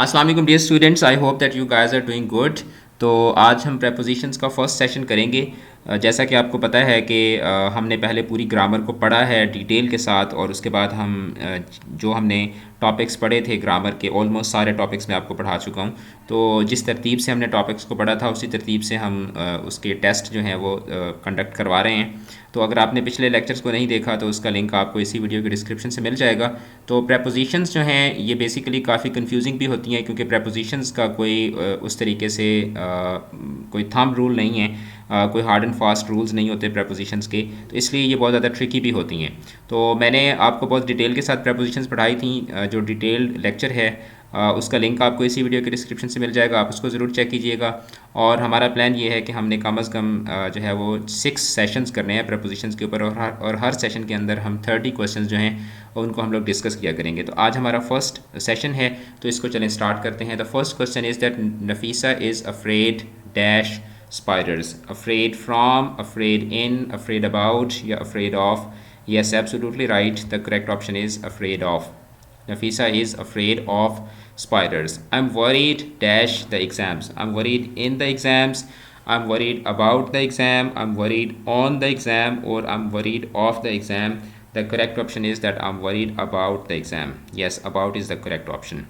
अस्सलाम वालेकुम dear students, I hope that you guys are doing good. तो आज हम प्रेपोजिशंस का फर्स्ट सेशन करेंगे। जैसा कि आपको पता है कि हमने पहले पूरी ग्रामर को पढ़ा है डिटेल के साथ, और उसके बाद हम जो हमने टॉपिक्स पढ़े थे ग्रामर के, ऑलमोस्ट सारे टॉपिक्स मैं आपको पढ़ा चुका हूँ। तो जिस तरतीब से हमने टॉपिक्स को पढ़ा था उसी तरतीब से हम उसके टेस्ट जो हैं वो कंडक्ट करवा रहे हैं। तो अगर आपने पिछले लेक्चर्स को नहीं देखा तो उसका लिंक आपको इसी वीडियो के डिस्क्रिप्शन से मिल जाएगा। तो प्रेपोजिशंस जो हैं ये बेसिकली काफ़ी कंफ्यूजिंग भी होती हैं, क्योंकि प्रेपोजिशंस का कोई उस तरीके से कोई थंब रूल नहीं है, कोई हार्ड एंड फास्ट रूल्स नहीं होते प्रेपोजिशंस के, तो इसलिए ये बहुत ज़्यादा ट्रिकी भी होती हैं। तो मैंने आपको बहुत डिटेल के साथ प्रेपोजिशंस पढ़ाई थी। जो डिटेल्ड लेक्चर है उसका लिंक आपको इसी वीडियो के डिस्क्रिप्शन से मिल जाएगा, आप उसको ज़रूर चेक कीजिएगा। और हमारा प्लान ये है कि हमने कम अज़ कम जो है वो 6 सेशंस करने हैं प्रेपोजिशंस के ऊपर, और हर सेशन के अंदर हम 30 क्वेश्चंस जो हैं उनको हम लोग डिस्कस किया करेंगे। तो आज हमारा फर्स्ट सेशन है, तो इसको चलें स्टार्ट करते हैं। The first question is that Nafisa is afraid dash spiders. Afraid from, afraid in, afraid about, या afraid of. Yes, absolutely right. The correct option is afraid of. Nafisa is afraid of spiders. I'm worried dash the exams. I'm worried in the exams. I'm worried about the exam. I'm worried on the exam, or I'm worried of the exam. The correct option is that I'm worried about the exam. Yes, about is the correct option.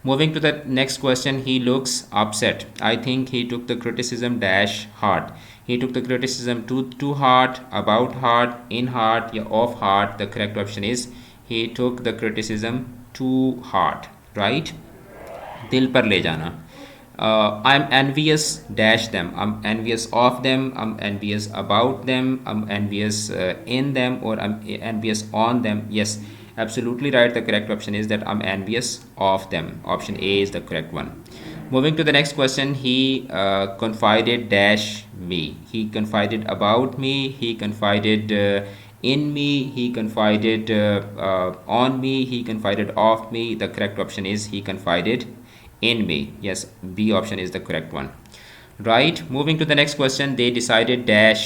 Moving to the next question, he looks upset. I think he took the criticism dash hard. He took the criticism too hard, about hard, in hard, या off hard. The correct option is he took the criticism too hard. Right? दिल पर ले जाना. I'm envious dash them. I'm envious of them. I'm envious about them. I'm envious in them, or I'm envious on them. Yes, absolutely right. The correct option is that I'm envious of them. Option A is the correct one. Moving to the next question, he confided dash me. He confided about me. He confided in me. He confided on me. He confided of me. The correct option is he confided in me. Yes, B option is the correct one. Right, moving to the next question, they decided dash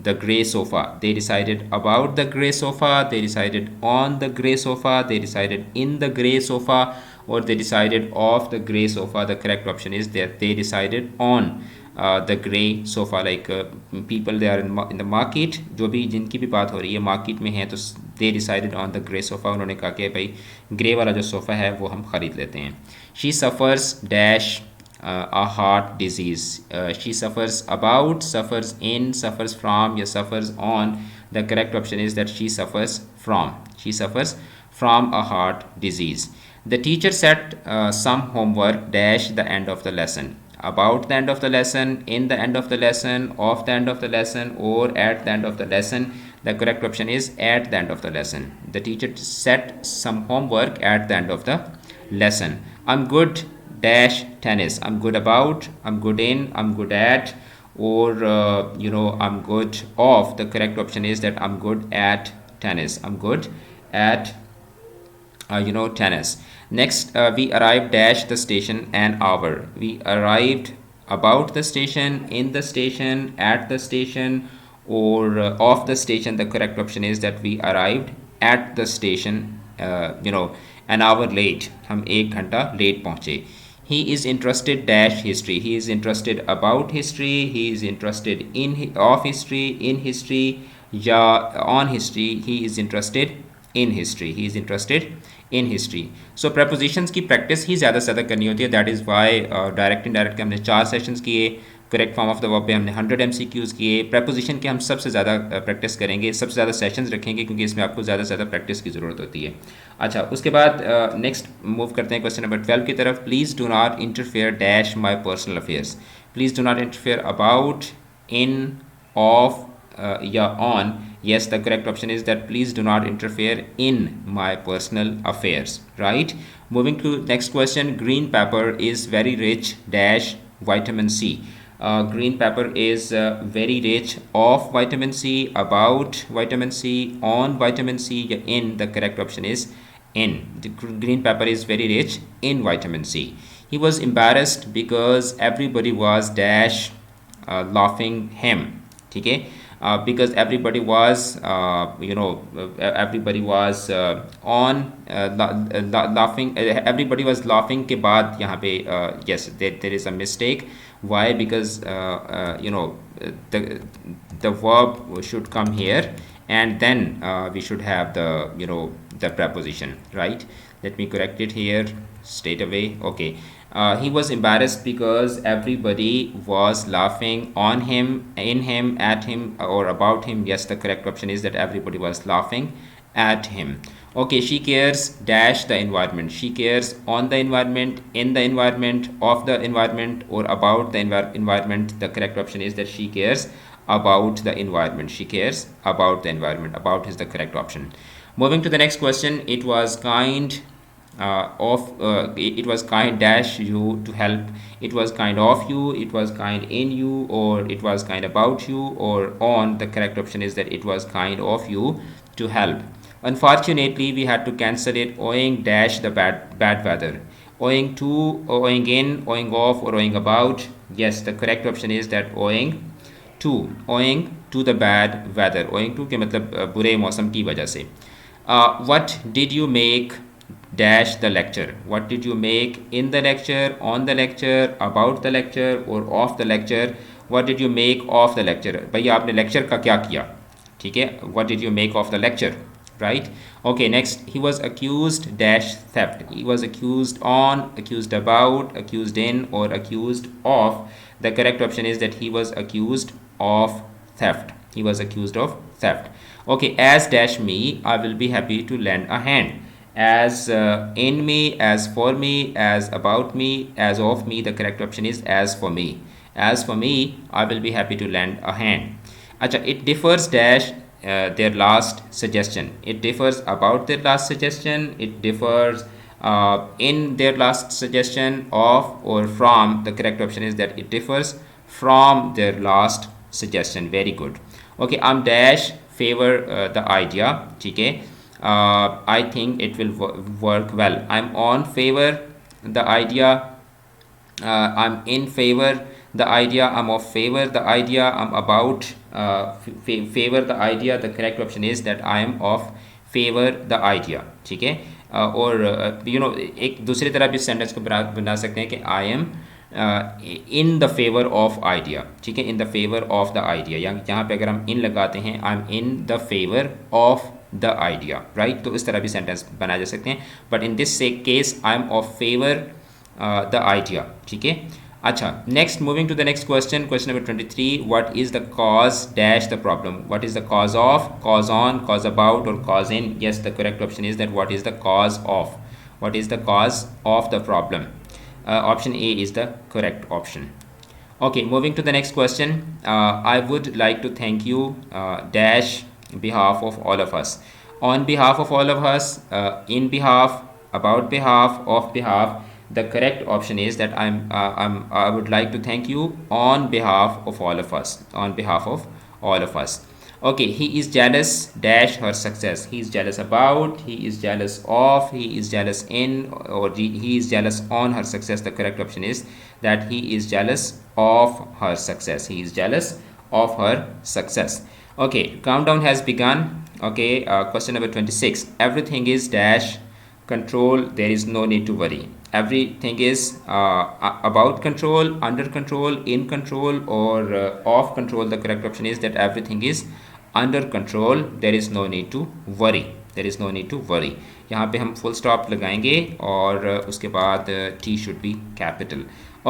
the grey sofa. They decided about the grey sofa. They decided on the grey sofa. They decided in the grey sofa, or they decided off the grey sofa. The correct option is that they decided on the grey sofa. Like people, they are in the market, जो भी जिनकी भी बात हो रही है market में है, तो they decided on the grey sofa. उन्होंने कहा कि भाई ग्रे वाला जो सोफ़ा है वो हम ख़रीद लेते हैं. She suffers dash a heart disease. She suffers about, suffers in, suffers from, या suffers on. The correct option is that she suffers from. She suffers from a heart disease. The teacher set some homework dash the end of the lesson. About the end of the lesson, in the end of the lesson, off the end of the lesson, or at the end of the lesson. The correct option is at the end of the lesson. The teacher set some homework at the end of the lesson. I'm good dash tennis. I'm good about, I'm good in, I'm good at, or I'm good of. The correct option is that I'm good at tennis. I'm good at tennis. Next, we arrived dash the station an hour. We arrived about the station, in the station, at the station, or off the station. The correct option is that we arrived at the station an hour late. हम 1 घंटा late पहुँचे. He is interested dash history. He is interested about history. He is interested of history, in history, या on history. He is interested in history. He is interested in history. So prepositions की practice ही ज़्यादा से ज़्यादा करनी होती है. That is why direct indirect के हमने 4 सेशंस किए. Correct form of the verb पे हमने 100 MCQs किए. प्रेपोजिशन के हम सबसे ज़्यादा प्रैक्टिस करेंगे, सबसे ज़्यादा सेशंस रखेंगे, क्योंकि इसमें आपको ज़्यादा से ज़्यादा प्रैक्टिस की ज़रूरत होती है. अच्छा, उसके बाद नेक्स्ट मूव करते हैं क्वेश्चन नंबर 12 की तरफ. Please do not interfere dash my personal affairs. Please do not interfere about, in, of, या on. Yes, the correct option is that please do not interfere in my personal affairs. Right, moving to next question. Green pepper is very rich dash vitamin C. Green pepper is very rich of vitamin C, about vitamin C, on vitamin C, in. The correct option is in. The green pepper is very rich in vitamin C. He was embarrassed because everybody was dash laughing him. ठीक है. because everybody was everybody was on laughing, everybody was laughing के बाद यहाँ पे yes, there is a mistake. Why? Because the verb should come here, and then we should have the the preposition, right? Let me correct it here straight away. Okay. He was embarrassed because everybody was laughing on him, in him, at him, or about him. Yes, the correct option is that everybody was laughing at him. Okay, she cares dash the environment. She cares on the environment, in the environment, of the environment, or about the environment. The correct option is that she cares about the environment. She cares about the environment. About is the correct option. Moving to the next question. It was kind it was kind dash you to help. It was kind of you, it was kind in you, or it was kind about you, or on. The correct option is that it was kind of you to help. Unfortunately, we had to cancel it owing dash the bad weather. Owing to, owing in, owing off, or owing about. Yes, the correct option is that owing to the bad weather. owing to के मतलब बुरे मौसम की वजह से. What did you make dash the lecture? What did you make in the lecture, on the lecture, about the lecture, or of the lecture? What did you make of the lecture? भैया आपने lecture का क्या किया? ठीक है. What did you make of the lecture? Right. Okay, next. He was accused dash theft. He was accused on, accused about, accused in, or accused of. The correct option is that he was accused of theft. He was accused of theft. Okay, as dash me, I will be happy to lend a hand. As in me, as for me, as about me, as of me. The correct option is as for me. As for me, I will be happy to lend a hand. Acha, it differs dash their last suggestion. It differs about their last suggestion. It differs in their last suggestion, of or from. The correct option is that it differs from their last suggestion. Very good. Okay, I'm dash favor the idea. Okay. I think it will work well. I'm on favor the idea. I'm in favor the idea. I'm of favor the idea. I'm about favor the idea. The correct option is that I am of favor the idea. ठीक है. और एक दूसरी तरह भी sentence को बना सकते हैं कि I am in the favour of idea. ठीक है. In the favour of the idea. यहाँ पे अगर हम इन लगाते हैं, I am in the favour of the idea, right. तो इस तरह भी सेंटेंस बनाए जा सकते हैं. But in this case I am of favour the idea. ठीक है. अच्छा, next, moving to the next question. Question number 23. What is the cause dash the problem? What is the cause of, cause on, cause about, और cause in? Yes, the correct option is that what is the cause of. What is the cause of the problem? Option A is the correct option. Okay, moving to the next question. I would like to thank you dash behalf of all of us. On behalf of all of us, in behalf, about behalf, of behalf. The correct option is that I would like to thank you on behalf of all of us. On behalf of all of us. Okay, he is jealous dash her success. He is jealous about, he is jealous of, he is jealous in, or he is jealous on her success. The correct option is that he is jealous of her success. He is jealous of her success. Okay, countdown has begun. Okay, question number 26. Everything is dash control. There is no need to worry. Everything is about control, under control, in control, or off control. The correct option is that everything is under control. There is no need to worry. There is no need to worry. यहाँ पे हम full stop लगाएंगे और उसके बाद T should be capital.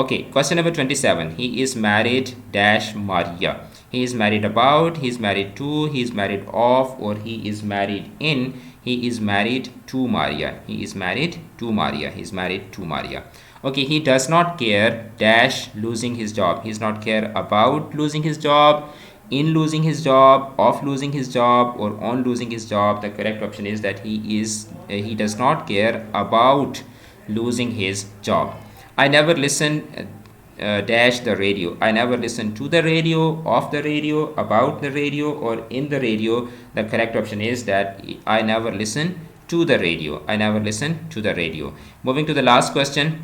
Okay, question number 27. He is married dash Maria. He is married about, he is married to, he is married of, or he is married in. He is married to Maria. He is married to Maria. He is married to Maria. Okay, he does not care dash losing his job. He does not care about losing his job, in losing his job, of losing his job, or on losing his job. The correct option is that he does not care about losing his job. I never listen dash the radio. I never listen to the radio, of the radio, about the radio, or in the radio. The correct option is that I never listen to the radio. I never listen to the radio. Moving to the last question.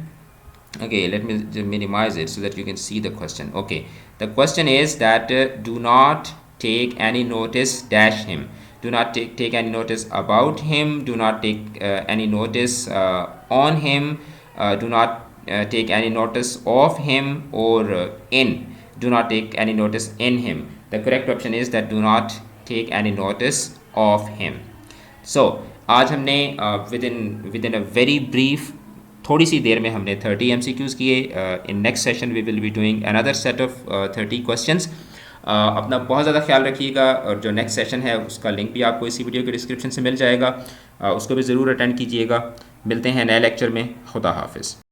Okay, let me minimize it so that you can see the question. Okay, the question is that do not take any notice dash him. Do not take any notice about him. Do not take any notice on him. Do not take any notice of him, or in. Do not take any notice in him. The correct option is that do not take any notice of him. So आज हमने within a very brief, थोड़ी सी देर में हमने 30 MCQs किए. In next session we will be doing another set of 30 questions. अपना बहुत ज़्यादा ख्याल रखिएगा, और जो नेक्स्ट सेशन है उसका लिंक भी आपको इसी वीडियो के डिस्क्रिप्शन से मिल जाएगा. उसको भी ज़रूर अटेंड कीजिएगा. मिलते हैं नए लेक्चर में. खुदा हाफिज़.